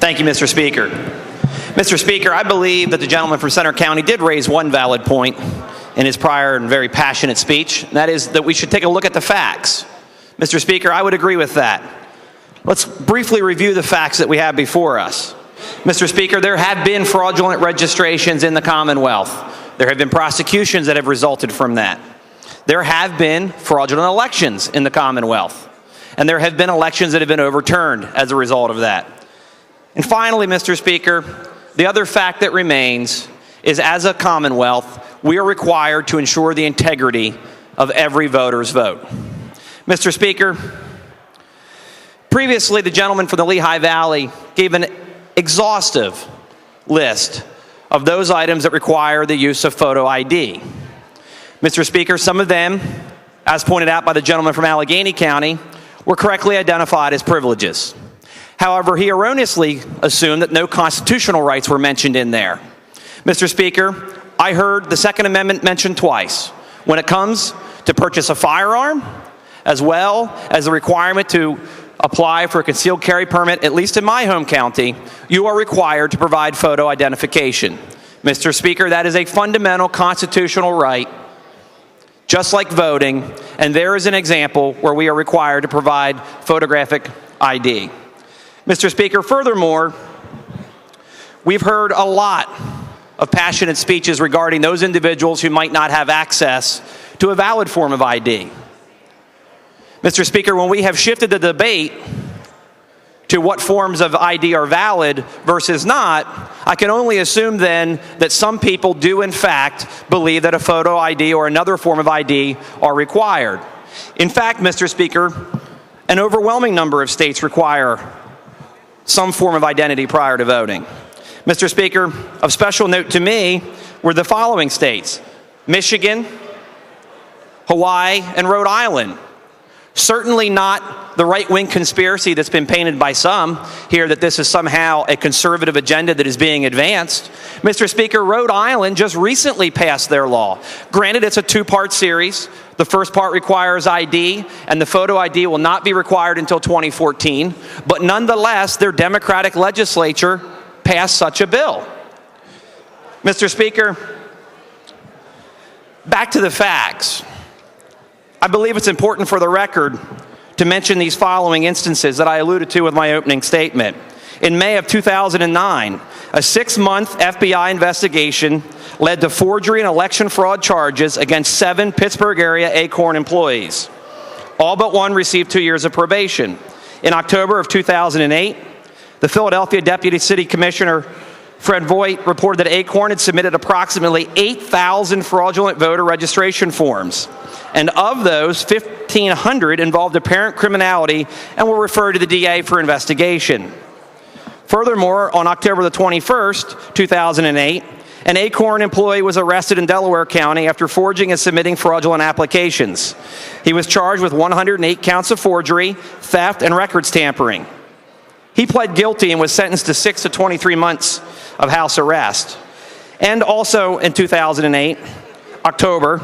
Thank you, Mr. Speaker. Mr. Speaker, I believe that the gentleman from Center County did raise one valid point in his prior and very passionate speech, and that is that we should take a look at the facts. Mr. Speaker, I would agree with that. Let's briefly review the facts that we have before us. Mr. Speaker, there have been fraudulent registrations in the Commonwealth. There have been prosecutions that have resulted from that. There have been fraudulent elections in the Commonwealth, and there have been elections that have been overturned as a result of that. And finally, Mr. Speaker, the other fact that remains is, as a Commonwealth, we are required to ensure the integrity of every voter's vote. Mr. Speaker, previously the gentleman from the Lehigh Valley gave an exhaustive list of those items that require the use of photo ID. Mr. Speaker, some of them, as pointed out by the gentleman from Allegheny County, were correctly identified as privileges. However, he erroneously assumed that no constitutional rights were mentioned in there. Mr. Speaker, I heard the Second Amendment mentioned twice when it comes to purchase a firearm, as well as the requirement to apply for a concealed carry permit. At least in my home county, you are required to provide photo identification. Mr. Speaker, that is a fundamental constitutional right, just like voting, and there is an example where we are required to provide photographic ID. Mr. Speaker, furthermore, we've heard a lot of passionate speeches regarding those individuals who might not have access to a valid form of ID. Mr. Speaker, when we have shifted the debate to what forms of ID are valid versus not, I can only assume then that some people do in fact believe that a photo ID or another form of ID are required. In fact, Mr. Speaker, an overwhelming number of states require some form of identity prior to voting. Mr. Speaker, of special note to me were the following states: Michigan, Hawaii, and Rhode Island. Certainly not the right-wing conspiracy that's been painted by some here that this is somehow a conservative agenda that is being advanced. Mr. Speaker, Rhode Island just recently passed their law. Granted, it's a two-part series. The first part requires ID, and the photo ID will not be required until 2014. But nonetheless, their Democratic legislature passed such a bill. Mr. Speaker, back to the facts. I believe it's important for the record to mention these following instances that I alluded to with my opening statement. In May of 2009, a 6-month FBI investigation led to forgery and election fraud charges against 7 Pittsburgh area Acorn employees. All but one received 2 years of probation. In October of 2008, the Philadelphia Deputy City Commissioner Fred Voigt reported that Acorn had submitted approximately 8,000 fraudulent voter registration forms. And of those, 1,500 involved apparent criminality and were referred to the DA for investigation. Furthermore, on October the 21st, 2008, an Acorn employee was arrested in Delaware County after forging and submitting fraudulent applications. He was charged with 108 counts of forgery, theft, and records tampering. He pled guilty and was sentenced to 6 to 23 months of house arrest. And also in 2008, October,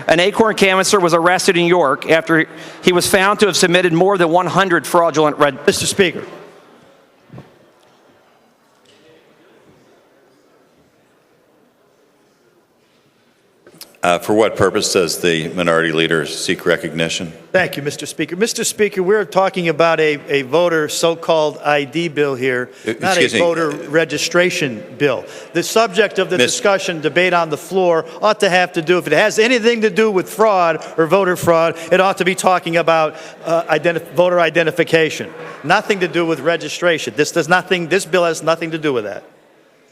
an Acorn canvasser was arrested in York after he was found to have submitted more than 100 fraudulent Mr. Speaker. For what purpose does the minority leader seek recognition? Thank you, Mr. Speaker. Mr. Speaker, we're talking about a voter so-called ID bill here, not a voter registration bill. The subject of the discussion, debate on the floor ought to have to do, if it has anything to do with fraud or voter fraud, it ought to be talking about voter identification. Nothing to do with registration. This bill has nothing to do with that.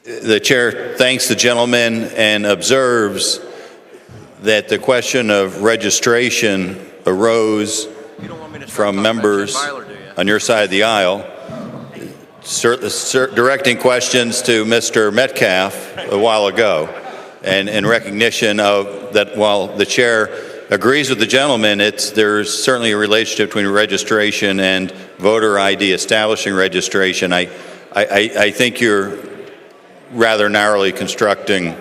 The chair thanks the gentleman and observes that the question of registration arose from members on your side of the aisle, directing questions to Mr. Metcalf a while ago, and in recognition of that, while the chair agrees with the gentleman, there's certainly a relationship between registration and voter ID, establishing registration. I think you're rather narrowly constructing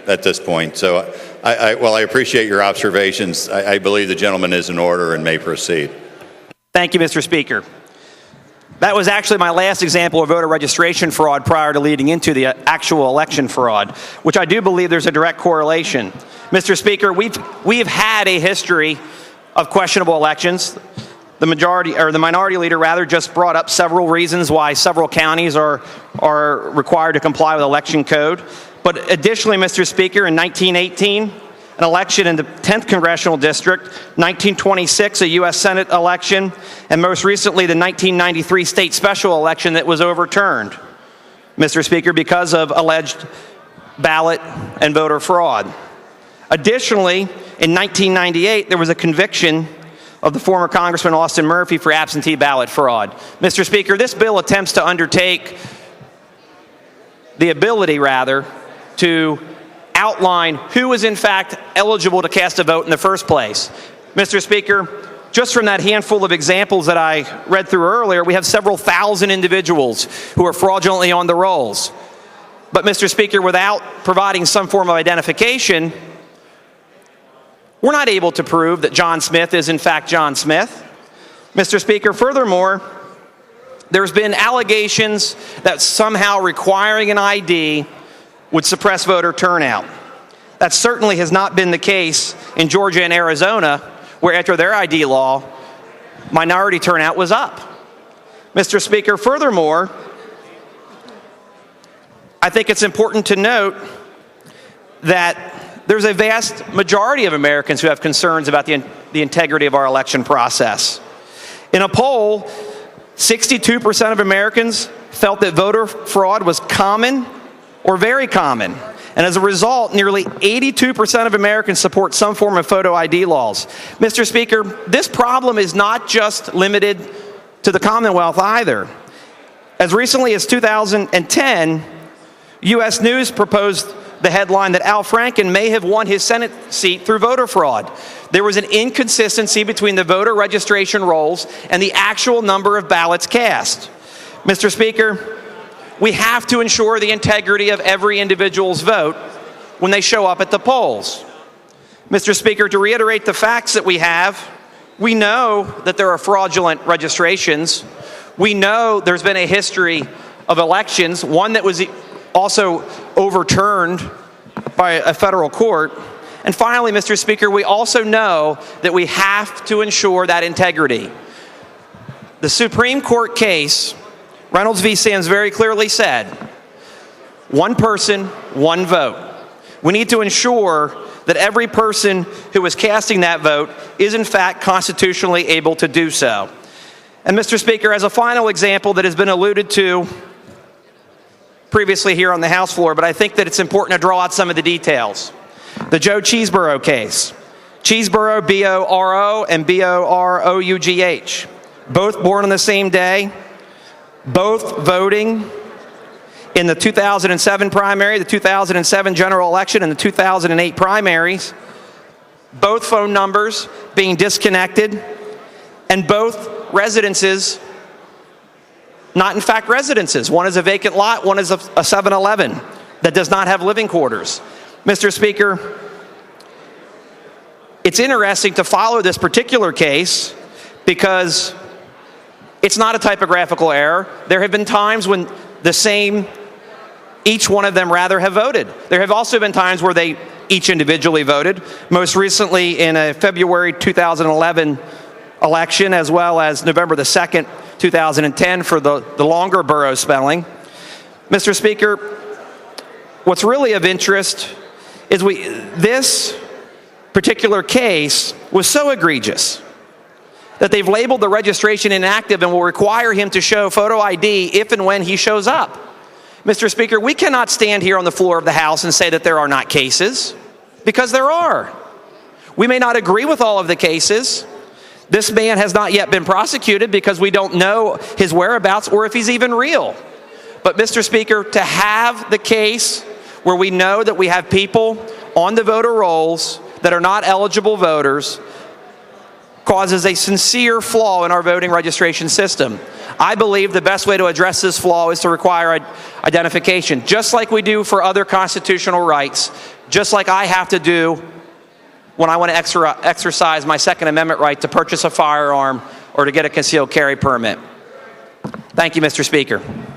at this point. So while I appreciate your observations, I believe the gentleman is in order and may proceed. Thank you, Mr. Speaker. That was actually my last example of voter registration fraud prior to leading into the actual election fraud, which I do believe there's a direct correlation. Mr. Speaker, we've had a history of questionable elections. The minority leader rather just brought up several reasons why several counties are required to comply with election code. But additionally, Mr. Speaker, in 1918, an election in the 10th Congressional District, 1926, a U.S. Senate election, and most recently the 1993 state special election that was overturned, Mr. Speaker, because of alleged ballot and voter fraud. Additionally, in 1998, there was a conviction of the former Congressman Austin Murphy for absentee ballot fraud. Mr. Speaker, this bill attempts to undertake the ability, rather, to outline who is in fact eligible to cast a vote in the first place. Mr. Speaker, just from that handful of examples that I read through earlier, we have several thousand individuals who are fraudulently on the rolls. But Mr. Speaker, without providing some form of identification, we're not able to prove that John Smith is in fact John Smith. Mr. Speaker, furthermore, there's been allegations that somehow requiring an ID would suppress voter turnout. That certainly has not been the case in Georgia and Arizona, where after their ID law, minority turnout was up. Mr. Speaker, furthermore, I think it's important to note that there's a vast majority of Americans who have concerns about the integrity of our election process. In a poll, 62% of Americans felt that voter fraud was common or very common. And as a result, nearly 82% of Americans support some form of photo ID laws. Mr. Speaker, this problem is not just limited to the Commonwealth either. As recently as 2010, U.S. News proposed the headline that Al Franken may have won his Senate seat through voter fraud. There was an inconsistency between the voter registration rolls and the actual number of ballots cast. Mr. Speaker, we have to ensure the integrity of every individual's vote when they show up at the polls. Mr. Speaker, to reiterate the facts that we have, we know that there are fraudulent registrations. We know there's been a history of elections, one that was also overturned by a federal court. And finally, Mr. Speaker, we also know that we have to ensure that integrity. The Supreme Court case, Reynolds v. Sands, very clearly said, one person, one vote. We need to ensure that every person who is casting that vote is in fact constitutionally able to do so. And Mr. Speaker, as a final example that has been alluded to previously here on the House floor, but I think that it's important to draw out some of the details. The Joe Cheeseborough case. Cheeseborough, B-O-R-O, and B-O-R-O-U-G-H. Both born on the same day, both voting in the 2007 primary, the 2007 general election, and the 2008 primaries. Both phone numbers being disconnected, and both residences not in fact residences. One is a vacant lot, one is a 7-Eleven that does not have living quarters. Mr. Speaker, it's interesting to follow this particular case because it's not a typographical error. There have been times when each one of them rather have voted. There have also been times where they each individually voted, most recently in a February 2011 election, as well as November the 2nd, 2010 for the longer borough spelling. Mr. Speaker, what's really of interest is this particular case was so egregious that they've labeled the registration inactive and will require him to show photo ID if and when he shows up. Mr. Speaker, we cannot stand here on the floor of the House and say that there are not cases, because there are. We may not agree with all of the cases. This man has not yet been prosecuted because we don't know his whereabouts or if he's even real. But Mr. Speaker, to have the case where we know that we have people on the voter rolls that are not eligible voters causes a sincere flaw in our voting registration system. I believe the best way to address this flaw is to require identification, just like we do for other constitutional rights, just like I have to do when I want to exercise my Second Amendment right to purchase a firearm or to get a concealed carry permit. Thank you, Mr. Speaker.